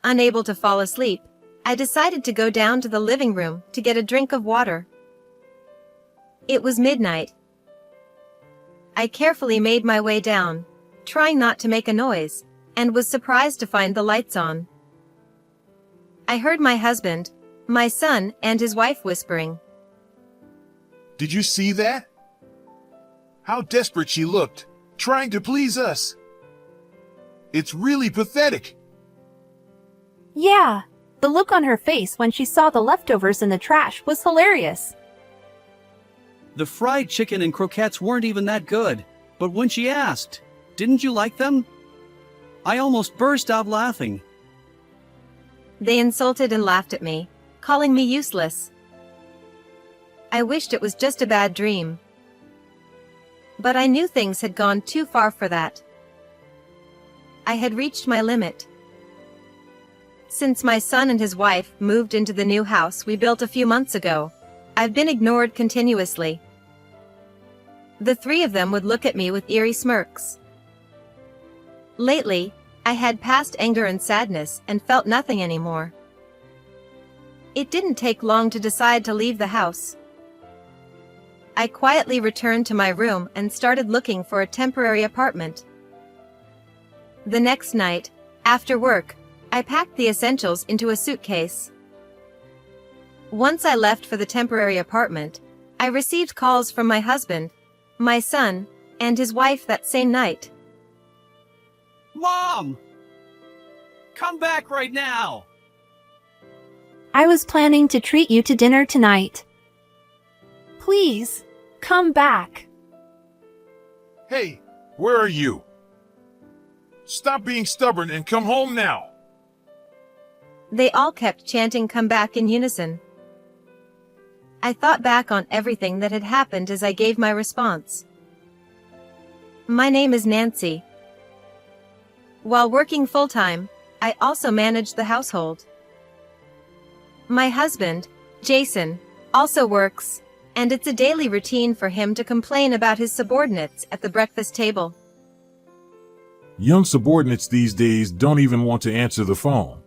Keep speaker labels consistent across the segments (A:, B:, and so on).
A: Unable to fall asleep, I decided to go down to the living room to get a drink of water. It was midnight. I carefully made my way down, trying not to make a noise, and was surprised to find the lights on. I heard my husband, my son, and his wife whispering.
B: Did you see that? How desperate she looked, trying to please us. It's really pathetic.
C: Yeah, the look on her face when she saw the leftovers in the trash was hilarious.
D: The fried chicken and croquettes weren't even that good, but when she asked, "Didn't you like them?" I almost burst out laughing.
A: They insulted and laughed at me, calling me useless. I wished it was just a bad dream. But I knew things had gone too far for that. I had reached my limit. Since my son and his wife moved into the new house we built a few months ago, I've been ignored continuously. The three of them would look at me with eerie smirks. Lately, I had passed anger and sadness and felt nothing anymore. It didn't take long to decide to leave the house. I quietly returned to my room and started looking for a temporary apartment. The next night, after work, I packed the essentials into a suitcase. Once I left for the temporary apartment, I received calls from my husband, my son, and his wife that same night.
D: Mom! Come back right now!
C: I was planning to treat you to dinner tonight. Please, come back.
B: Hey, where are you? Stop being stubborn and come home now.
A: They all kept chanting "come back" in unison. I thought back on everything that had happened as I gave my response. My name is Nancy. While working full-time, I also managed the household. My husband, Jason, also works, and it's a daily routine for him to complain about his subordinates at the breakfast table.
B: Young subordinates these days don't even want to answer the phone.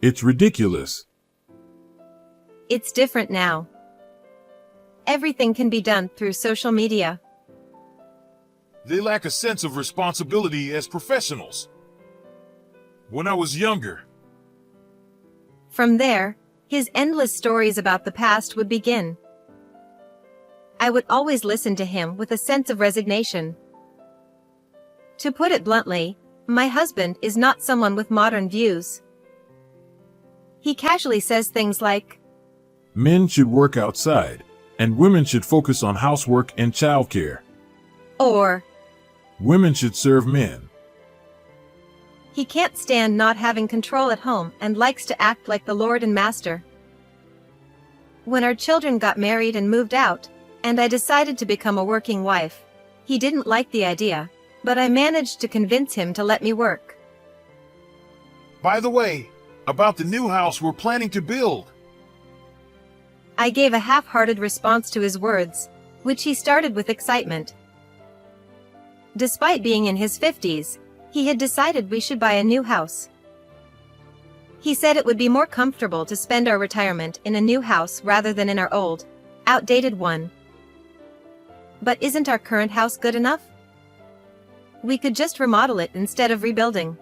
B: It's ridiculous.
A: It's different now. Everything can be done through social media.
B: They lack a sense of responsibility as professionals. When I was younger.
A: From there, his endless stories about the past would begin. I would always listen to him with a sense of resignation. To put it bluntly, my husband is not someone with modern views. He casually says things like,
B: Men should work outside, and women should focus on housework and childcare.
A: or,
B: Women should serve men.
A: he can't stand not having control at home and likes to act like the Lord and Master. When our children got married and moved out, and I decided to become a working wife, he didn't like the idea, but I managed to convince him to let me work.
B: By the way, about the new house we're planning to build.
A: I gave a half-hearted response to his words, which he started with excitement. Despite being in his 50s, he had decided we should buy a new house. He said it would be more comfortable to spend our retirement in a new house rather than in our old, outdated one. But isn't our current house good enough? We could just remodel it instead of rebuilding.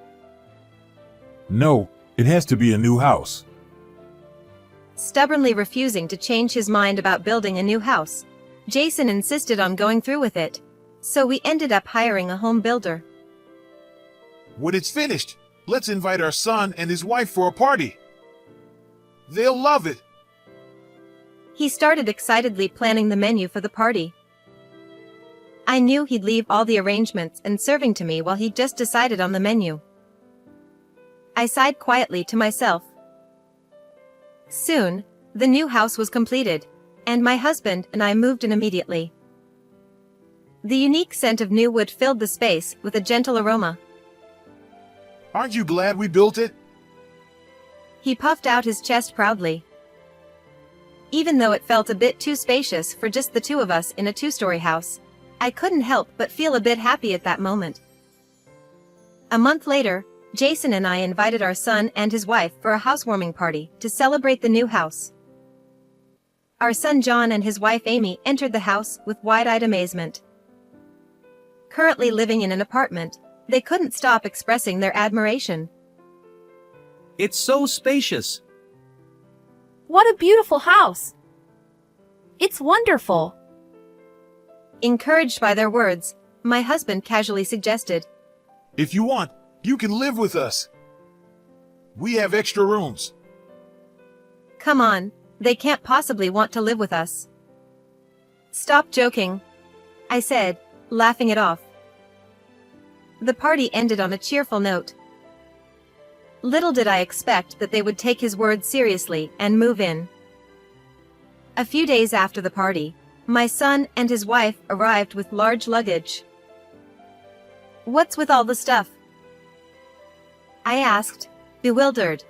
B: No, it has to be a new house.
A: Stubbornly refusing to change his mind about building a new house, Jason insisted on going through with it, so we ended up hiring a home builder.
B: When it's finished, let's invite our son and his wife for a party. They'll love it.
A: He started excitedly planning the menu for the party. I knew he'd leave all the arrangements and serving to me while he just decided on the menu. I sighed quietly to myself. Soon, the new house was completed, and my husband and I moved in immediately. The unique scent of new wood filled the space with a gentle aroma.
B: Aren't you glad we built it?
A: He puffed out his chest proudly. Even though it felt a bit too spacious for just the two of us in a two-story house, I couldn't help but feel a bit happy at that moment. A month later, Jason and I invited our son and his wife for a housewarming party to celebrate the new house. Our son John and his wife Amy entered the house with wide-eyed amazement. Currently living in an apartment, they couldn't stop expressing their admiration.
D: It's so spacious.
C: What a beautiful house! It's wonderful.
A: Encouraged by their words, my husband casually suggested,
B: If you want, you can live with us. We have extra rooms.
A: "Come on, they can't possibly want to live with us." "Stop joking," I said, laughing it off. The party ended on a cheerful note. Little did I expect that they would take his words seriously and move in. A few days after the party, my son and his wife arrived with large luggage. "What's with all the stuff?" I asked, bewildered.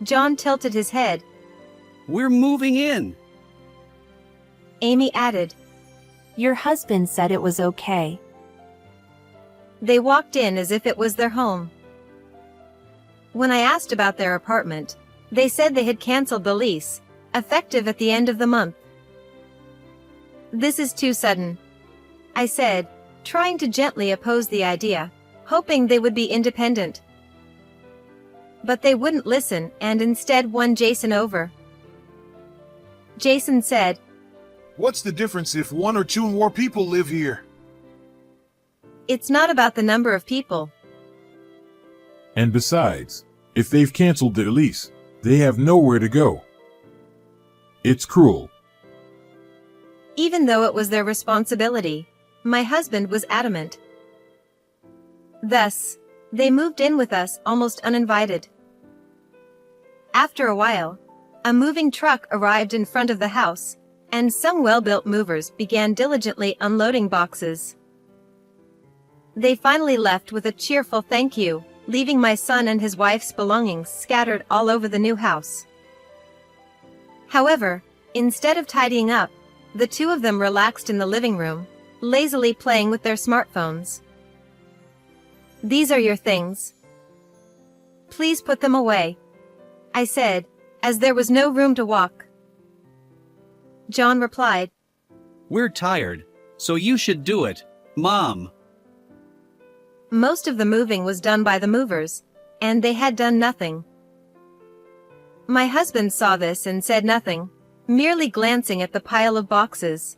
A: John tilted his head.
D: We're moving in.
A: Amy added.
C: Your husband said it was okay.
A: They walked in as if it was their home. When I asked about their apartment, they said they had canceled the lease, effective at the end of the month. "This is too sudden," I said, trying to gently oppose the idea, hoping they would be independent. But they wouldn't listen and instead won Jason over. Jason said,
B: What's the difference if one or two more people live here?
A: "It's not about the number of people."
E: And besides, if they've canceled their lease, they have nowhere to go. It's cruel.
A: Even though it was their responsibility, my husband was adamant. Thus, they moved in with us almost uninvited. After a while, a moving truck arrived in front of the house, and some well-built movers began diligently unloading boxes. They finally left with a cheerful thank you, leaving my son and his wife's belongings scattered all over the new house. However, instead of tidying up, the two of them relaxed in the living room, lazily playing with their smartphones. "These are your things. Please put them away," I said, as there was no room to walk. John replied,
D: We're tired, so you should do it, Mom.
A: Most of the moving was done by the movers, and they had done nothing. My husband saw this and said nothing, merely glancing at the pile of boxes.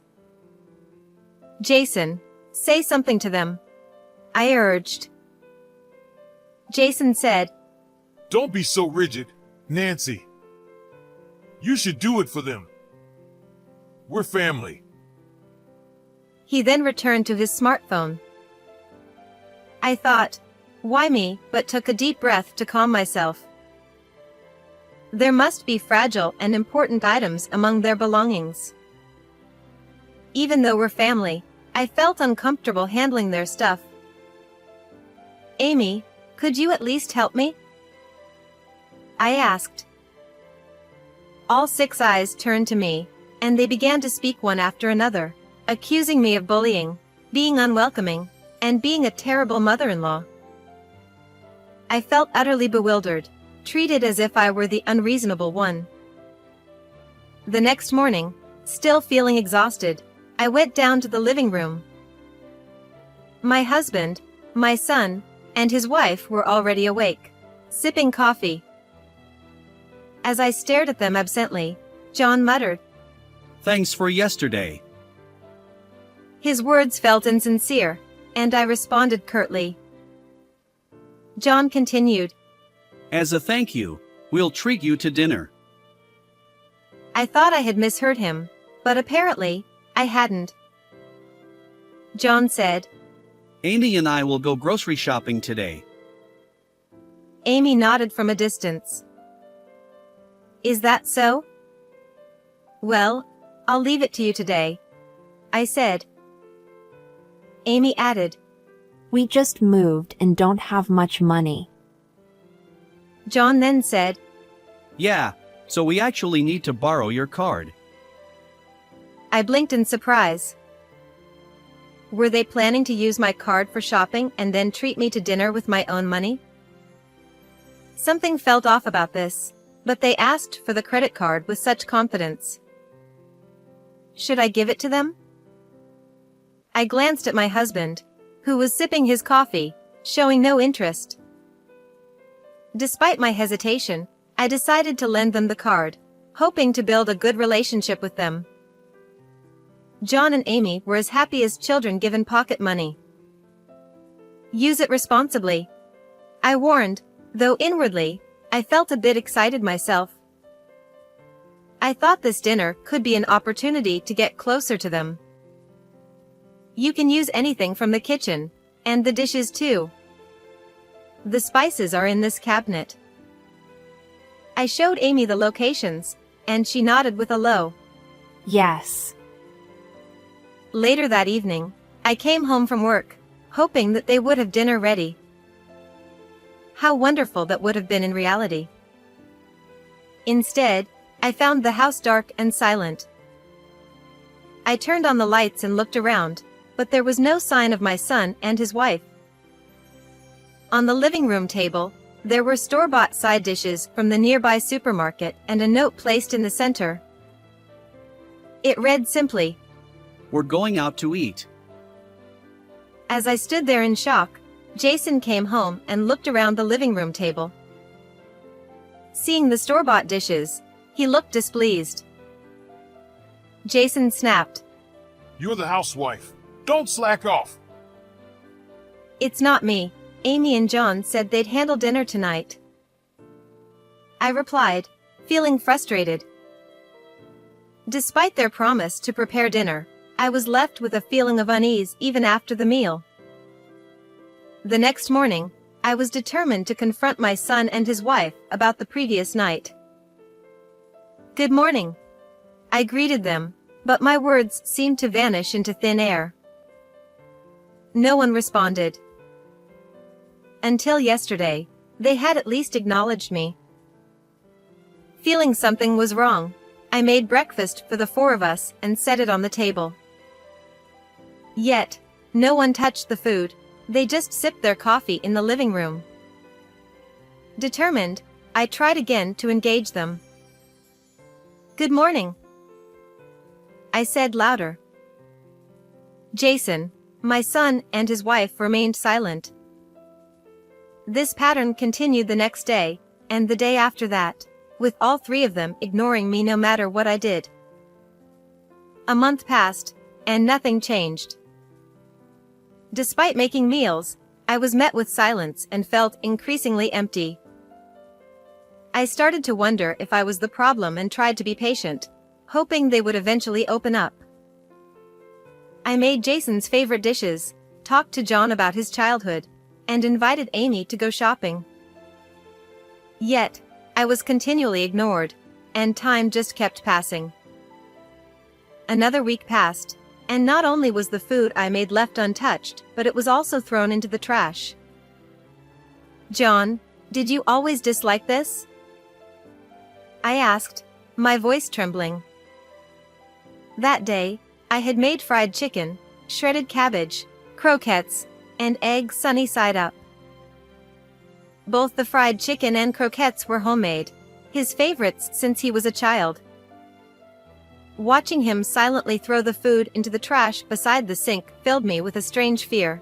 A: "Jason, say something to them," I urged. Jason said,
B: Don't be so rigid, Nancy. You should do it for them. We're family.
A: He then returned to his smartphone. I thought, why me, but took a deep breath to calm myself. There must be fragile and important items among their belongings. Even though we're family, I felt uncomfortable handling their stuff. "Amy, could you at least help me?" I asked. All 6 eyes turned to me, and they began to speak one after another, accusing me of bullying, being unwelcoming, and being a terrible mother-in-law. I felt utterly bewildered, treated as if I were the unreasonable one. The next morning, still feeling exhausted, I went down to the living room. My husband, my son, and his wife were already awake, sipping coffee. As I stared at them absently, John muttered.
D: Thanks for yesterday.
A: His words felt insincere, and I responded curtly. John continued.
D: As a thank you, we'll treat you to dinner.
A: I thought I had misheard him, but apparently, I hadn't. John said.
D: Amy and I will go grocery shopping today.
A: Amy nodded from a distance. Is that so? Well, I'll leave it to you today, I said. Amy added.
C: We just moved and don't have much money.
A: John then said.
D: Yeah, so we actually need to borrow your card.
A: I blinked in surprise. Were they planning to use my card for shopping and then treat me to dinner with my own money? Something felt off about this, but they asked for the credit card with such confidence. Should I give it to them? I glanced at my husband, who was sipping his coffee, showing no interest. Despite my hesitation, I decided to lend them the card, hoping to build a good relationship with them. John and Amy were as happy as children given pocket money. Use it responsibly, I warned, though inwardly, I felt a bit excited myself. I thought this dinner could be an opportunity to get closer to them. You can use anything from the kitchen, and the dishes too. The spices are in this cabinet. I showed Amy the locations, and she nodded with a low
C: Yes.
A: Later that evening, I came home from work, hoping that they would have dinner ready. How wonderful that would have been in reality. Instead, I found the house dark and silent. I turned on the lights and looked around, but there was no sign of my son and his wife. On the living room table, there were store-bought side dishes from the nearby supermarket and a note placed in the center. It read simply,
D: "We're going out to eat."
A: As I stood there in shock, Jason came home and looked around the living room table. Seeing the store-bought dishes, he looked displeased. Jason snapped,
B: You're the housewife. Don't slack off.
A: "It's not me. Amy and John said they'd handle dinner tonight." I replied, feeling frustrated. Despite their promise to prepare dinner, I was left with a feeling of unease even after the meal. The next morning, I was determined to confront my son and his wife about the previous night. "Good morning," I greeted them, but my words seemed to vanish into thin air. No one responded. Until yesterday, they had at least acknowledged me. Feeling something was wrong, I made breakfast for the four of us and set it on the table. Yet, no one touched the food, they just sipped their coffee in the living room. Determined, I tried again to engage them. "Good morning," I said louder. Jason, my son, and his wife remained silent. This pattern continued the next day, and the day after that, with all three of them ignoring me no matter what I did. A month passed, and nothing changed. Despite making meals, I was met with silence and felt increasingly empty. I started to wonder if I was the problem and tried to be patient, hoping they would eventually open up. I made Jason's favorite dishes, talked to John about his childhood, and invited Amy to go shopping. Yet, I was continually ignored, and time just kept passing. Another week passed, and not only was the food I made left untouched, but it was also thrown into the trash. "John, did you always dislike this?" I asked, my voice trembling. That day, I had made fried chicken, shredded cabbage, croquettes, and eggs sunny side up. Both the fried chicken and croquettes were homemade, his favorites since he was a child. Watching him silently throw the food into the trash beside the sink filled me with a strange fear.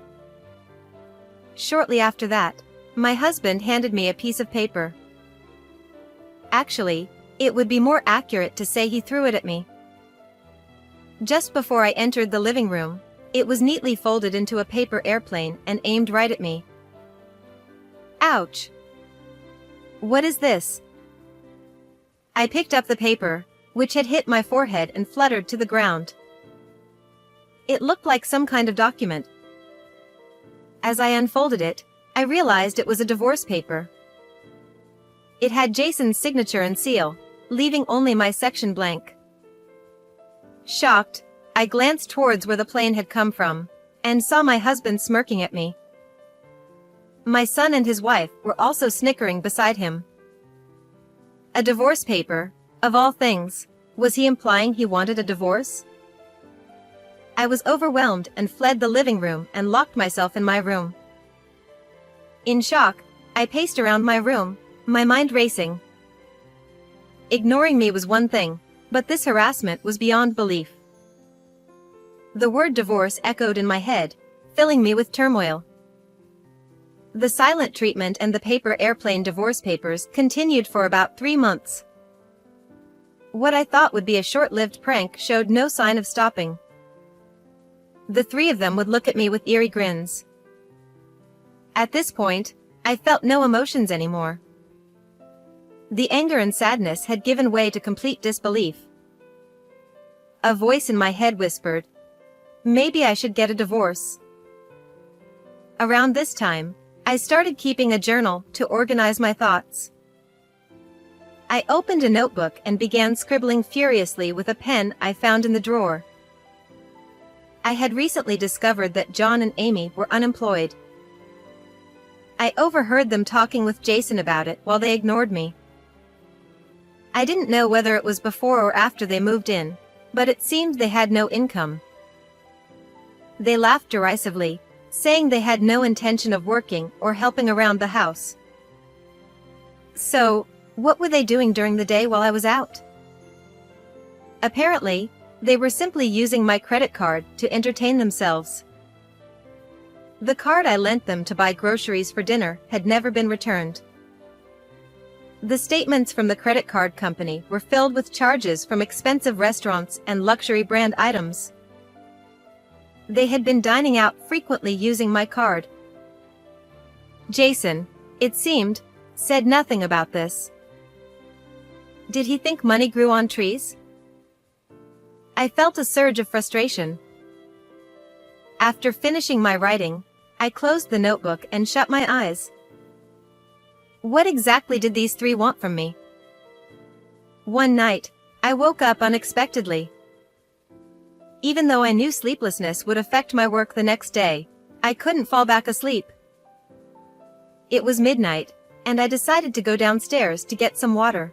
A: Shortly after that, my husband handed me a piece of paper. Actually, it would be more accurate to say he threw it at me. Just before I entered the living room, it was neatly folded into a paper airplane and aimed right at me. Ouch! What is this? I picked up the paper, which had hit my forehead and fluttered to the ground. It looked like some kind of document. As I unfolded it, I realized it was a divorce paper. It had Jason's signature and seal, leaving only my section blank. Shocked, I glanced towards where the plane had come from, and saw my husband smirking at me. My son and his wife were also snickering beside him. A divorce paper, of all things. Was he implying he wanted a divorce? I was overwhelmed and fled the living room and locked myself in my room. In shock, I paced around my room, my mind racing. Ignoring me was one thing, but this harassment was beyond belief. The word divorce echoed in my head, filling me with turmoil. The silent treatment and the paper airplane divorce papers continued for about 3 months. What I thought would be a short-lived prank showed no sign of stopping. The three of them would look at me with eerie grins. At this point, I felt no emotions anymore. The anger and sadness had given way to complete disbelief. A voice in my head whispered, "Maybe I should get a divorce." Around this time, I started keeping a journal to organize my thoughts. I opened a notebook and began scribbling furiously with a pen I found in the drawer. I had recently discovered that John and Amy were unemployed. I overheard them talking with Jason about it while they ignored me. I didn't know whether it was before or after they moved in, but it seemed they had no income. They laughed derisively, saying they had no intention of working or helping around the house. So, what were they doing during the day while I was out? Apparently, they were simply using my credit card to entertain themselves. The card I lent them to buy groceries for dinner had never been returned. The statements from the credit card company were filled with charges from expensive restaurants and luxury brand items. They had been dining out frequently using my card. Jason, it seemed, said nothing about this. Did he think money grew on trees? I felt a surge of frustration. After finishing my writing, I closed the notebook and shut my eyes. What exactly did these three want from me? One night, I woke up unexpectedly. Even though I knew sleeplessness would affect my work the next day, I couldn't fall back asleep. It was midnight, and I decided to go downstairs to get some water.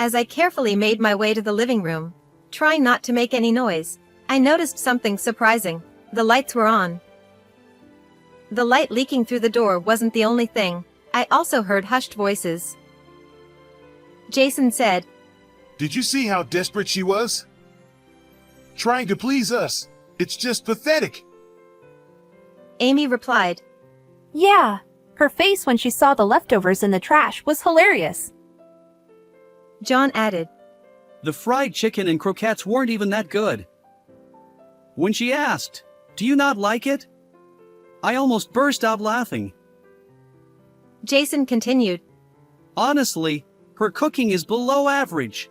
A: As I carefully made my way to the living room, trying not to make any noise, I noticed something surprising. The lights were on. The light leaking through the door wasn't the only thing. I also heard hushed voices. Jason said,
B: Did you see how desperate she was? Trying to please us. It's just pathetic.
A: Amy replied.
C: Yeah, her face when she saw the leftovers in the trash was hilarious.
A: John added.
D: The fried chicken and croquettes weren't even that good. When she asked, "Do you not like it?" I almost burst out laughing.
A: Jason continued.
D: Honestly, her cooking is below average.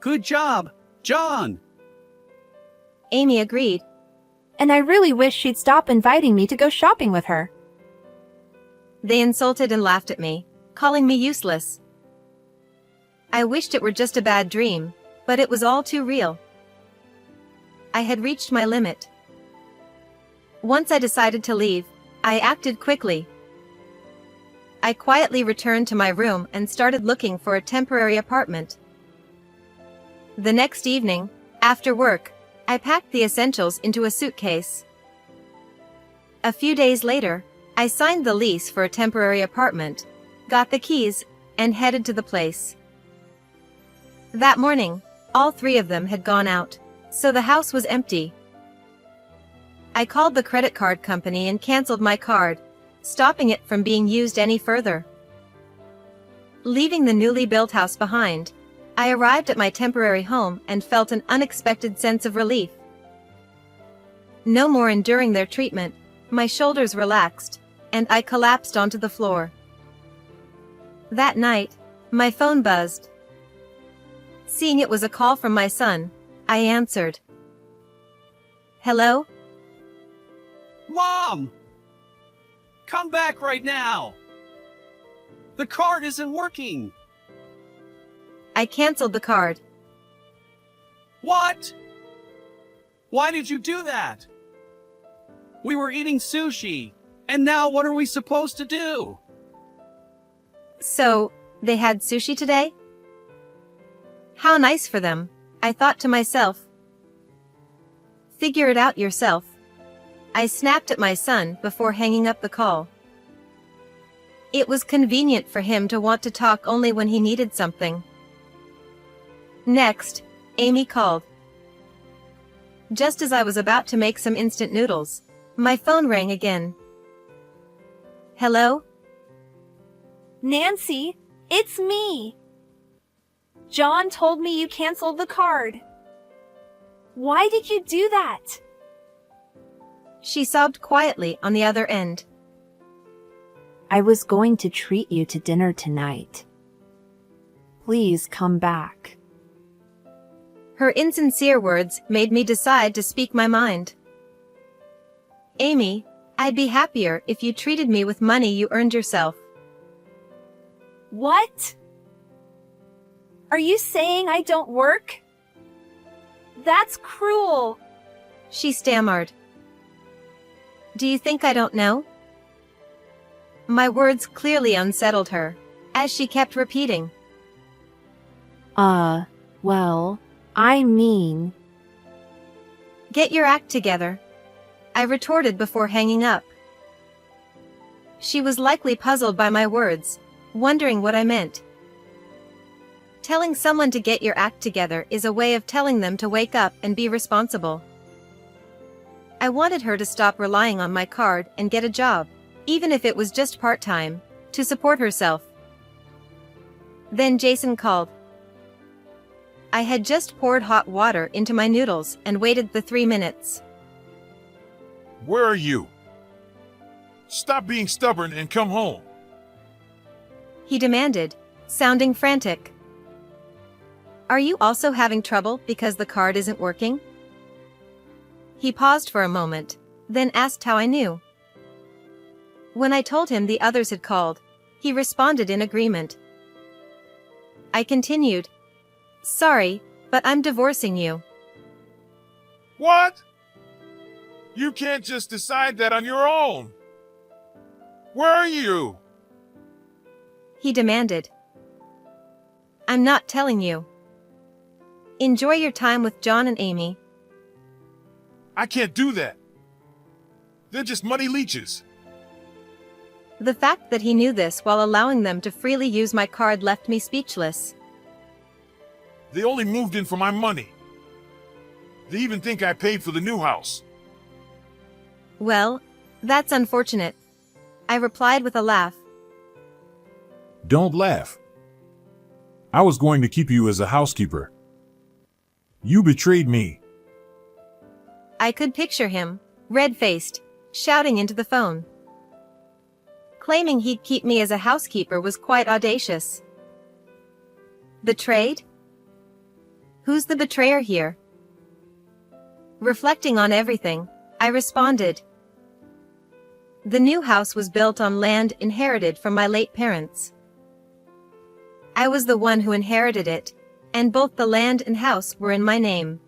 D: Good job, John.
A: Amy agreed.
C: And I really wish she'd stop inviting me to go shopping with her.
A: They insulted and laughed at me, calling me useless. I wished it were just a bad dream, but it was all too real. I had reached my limit. Once I decided to leave, I acted quickly. I quietly returned to my room and started looking for a temporary apartment. The next evening, after work, I packed the essentials into a suitcase. A few days later, I signed the lease for a temporary apartment, got the keys, and headed to the place. That morning, all three of them had gone out, so the house was empty. I called the credit card company and canceled my card, stopping it from being used any further. Leaving the newly built house behind, I arrived at my temporary home and felt an unexpected sense of relief. No more enduring their treatment, my shoulders relaxed, and I collapsed onto the floor. That night, my phone buzzed. Seeing it was a call from my son, I answered. Hello?
D: Mom! Come back right now! The card isn't working!
A: I canceled the card.
D: What? Why did you do that? We were eating sushi, and now what are we supposed to do?
A: So, they had sushi today? How nice for them, I thought to myself. Figure it out yourself. I snapped at my son before hanging up the call. It was convenient for him to want to talk only when he needed something. Next, Amy called. Just as I was about to make some instant noodles, my phone rang again. Hello?
C: Nancy, it's me. John told me you canceled the card. Why did you do that?
A: She sobbed quietly on the other end.
C: I was going to treat you to dinner tonight. Please come back.
A: Her insincere words made me decide to speak my mind. Amy, I'd be happier if you treated me with money you earned yourself.
C: What? Are you saying I don't work? That's cruel.
A: She stammered. Do you think I don't know? My words clearly unsettled her, as she kept repeating.
C: Well, I mean...
A: Get your act together, I retorted before hanging up. She was likely puzzled by my words, wondering what I meant. Telling someone to get your act together is a way of telling them to wake up and be responsible. I wanted her to stop relying on my card and get a job, even if it was just part-time, to support herself. Then Jason called. I had just poured hot water into my noodles and waited the 3 minutes.
B: Where are you? Stop being stubborn and come home.
A: He demanded, sounding frantic. Are you also having trouble because the card isn't working? He paused for a moment, then asked how I knew. When I told him the others had called, he responded in agreement. I continued, Sorry, but I'm divorcing you.
B: What? You can't just decide that on your own. Where are you?
A: He demanded. I'm not telling you. Enjoy your time with John and Amy.
B: I can't do that. They're just money leeches.
A: The fact that he knew this while allowing them to freely use my card left me speechless.
B: They only moved in for my money. They even think I paid for the new house.
A: Well, that's unfortunate, I replied with a laugh.
E: Don't laugh. I was going to keep you as a housekeeper. You betrayed me.
A: I could picture him, red-faced, shouting into the phone. Claiming he'd keep me as a housekeeper was quite audacious. Betrayed? Who's the betrayer here? Reflecting on everything, I responded. The new house was built on land inherited from my late parents. I was the one who inherited it, and both the land and house were in my name.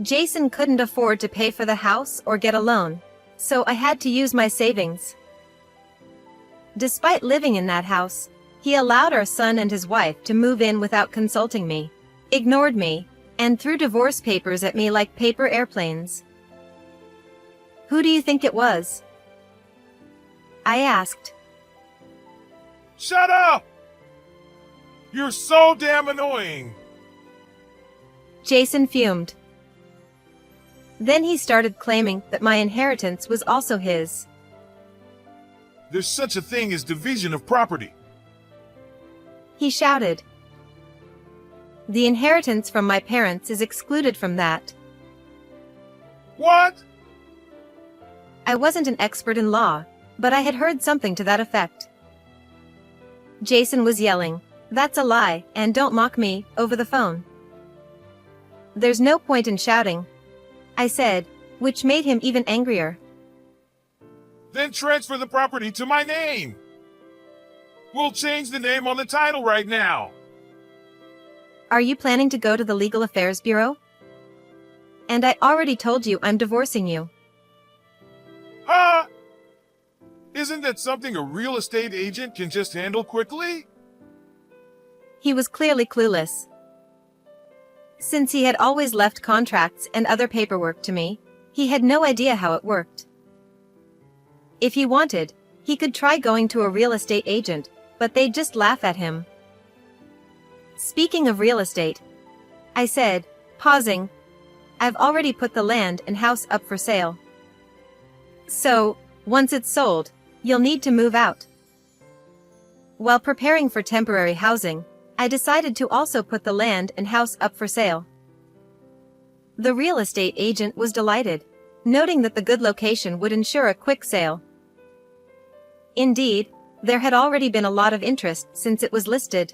A: Jason couldn't afford to pay for the house or get a loan, so I had to use my savings. Despite living in that house, he allowed our son and his wife to move in without consulting me, ignored me, and threw divorce papers at me like paper airplanes. Who do you think it was? I asked.
B: Shut up! You're so damn annoying!
A: Jason fumed. Then he started claiming that my inheritance was also his.
B: There's such a thing as division of property.
A: He shouted. The inheritance from my parents is excluded from that.
B: What?
A: I wasn't an expert in law, but I had heard something to that effect. Jason was yelling, "That's a lie, and don't mock me," over the phone. There's no point in shouting, I said, which made him even angrier.
B: Then transfer the property to my name. We'll change the name on the title right now.
A: Are you planning to go to the Legal Affairs Bureau? And I already told you I'm divorcing you.
B: Huh? Isn't that something a real estate agent can just handle quickly?
A: He was clearly clueless. Since he had always left contracts and other paperwork to me, he had no idea how it worked. If he wanted, he could try going to a real estate agent, but they'd just laugh at him. Speaking of real estate, I said, pausing, I've already put the land and house up for sale. So, once it's sold, you'll need to move out. While preparing for temporary housing, I decided to also put the land and house up for sale. The real estate agent was delighted, noting that the good location would ensure a quick sale. Indeed, there had already been a lot of interest since it was listed.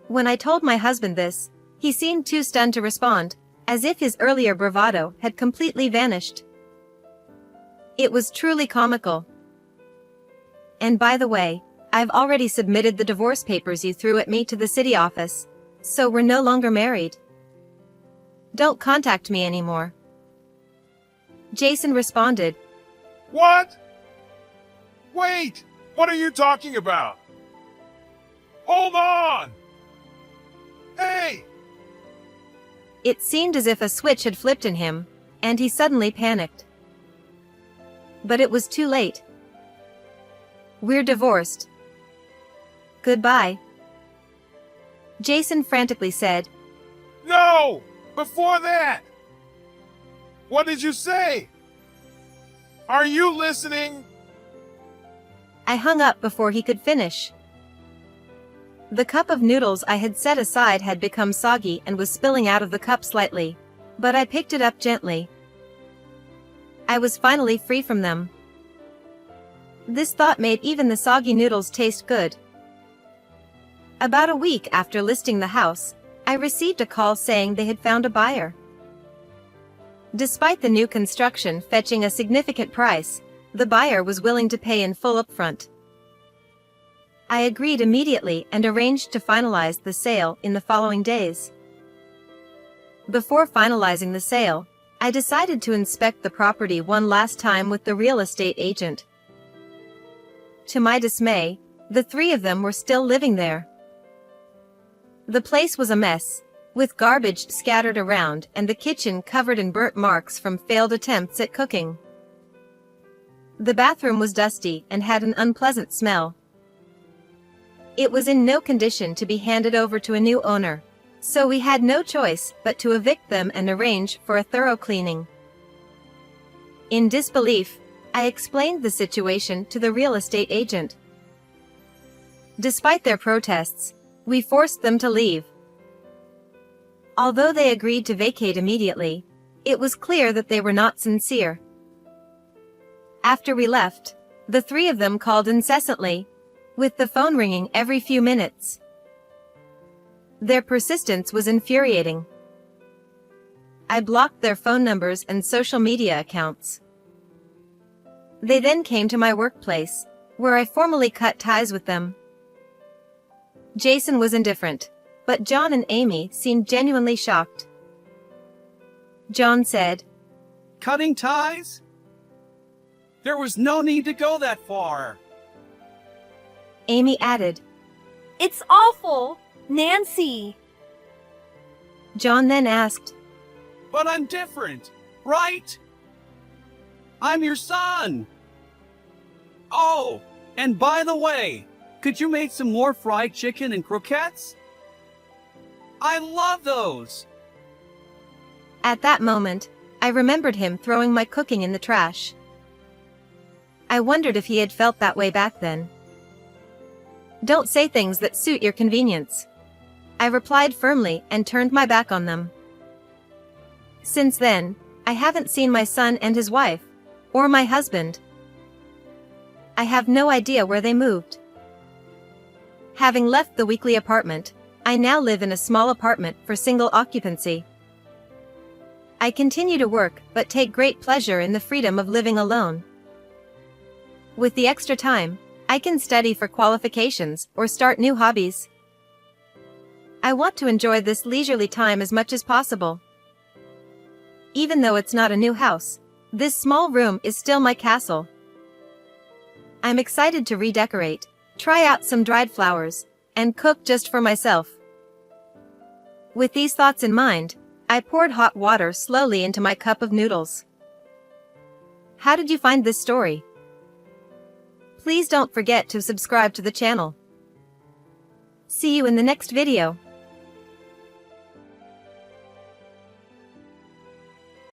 A: When I told my husband this, he seemed too stunned to respond, as if his earlier bravado had completely vanished. It was truly comical. And by the way, I've already submitted the divorce papers you threw at me to the city office, so we're no longer married. Don't contact me anymore. Jason responded.
B: What? Wait! What are you talking about? Hold on! Hey!
A: It seemed as if a switch had flipped in him, and he suddenly panicked. But it was too late. We're divorced. Goodbye. Jason frantically said.
B: No! Before that! What did you say? Are you listening?
A: I hung up before he could finish. The cup of noodles I had set aside had become soggy and was spilling out of the cup slightly, but I picked it up gently. I was finally free from them. This thought made even the soggy noodles taste good. About a week after listing the house, I received a call saying they had found a buyer. Despite the new construction fetching a significant price, the buyer was willing to pay in full upfront. I agreed immediately and arranged to finalize the sale in the following days. Before finalizing the sale, I decided to inspect the property one last time with the real estate agent. To my dismay, the three of them were still living there. The place was a mess, with garbage scattered around and the kitchen covered in burnt marks from failed attempts at cooking. The bathroom was dusty and had an unpleasant smell. It was in no condition to be handed over to a new owner, so we had no choice but to evict them and arrange for a thorough cleaning. In disbelief, I explained the situation to the real estate agent. Despite their protests, we forced them to leave. Although they agreed to vacate immediately, it was clear that they were not sincere. After we left, the three of them called incessantly, with the phone ringing every few minutes. Their persistence was infuriating. I blocked their phone numbers and social media accounts. They then came to my workplace, where I formally cut ties with them. Jason was indifferent, but John and Amy seemed genuinely shocked. John said,
D: Cutting ties? There was no need to go that far.
A: Amy added.
C: It's awful, Nancy.
A: John then asked,
D: But I'm different, right? I'm your son. Oh, and by the way, could you make some more fried chicken and croquettes? I love those.
A: At that moment, I remembered him throwing my cooking in the trash. I wondered if he had felt that way back then. Don't say things that suit your convenience, I replied firmly and turned my back on them. Since then, I haven't seen my son and his wife, or my husband. I have no idea where they moved. Having left the weekly apartment, I now live in a small apartment for single occupancy. I continue to work but take great pleasure in the freedom of living alone. With the extra time, I can study for qualifications or start new hobbies. I want to enjoy this leisurely time as much as possible. Even though it's not a new house, this small room is still my castle. I'm excited to redecorate, try out some dried flowers, and cook just for myself. With these thoughts in mind, I poured hot water slowly into my cup of noodles. How did you find this story? Please don't forget to subscribe to the channel. See you in the next video.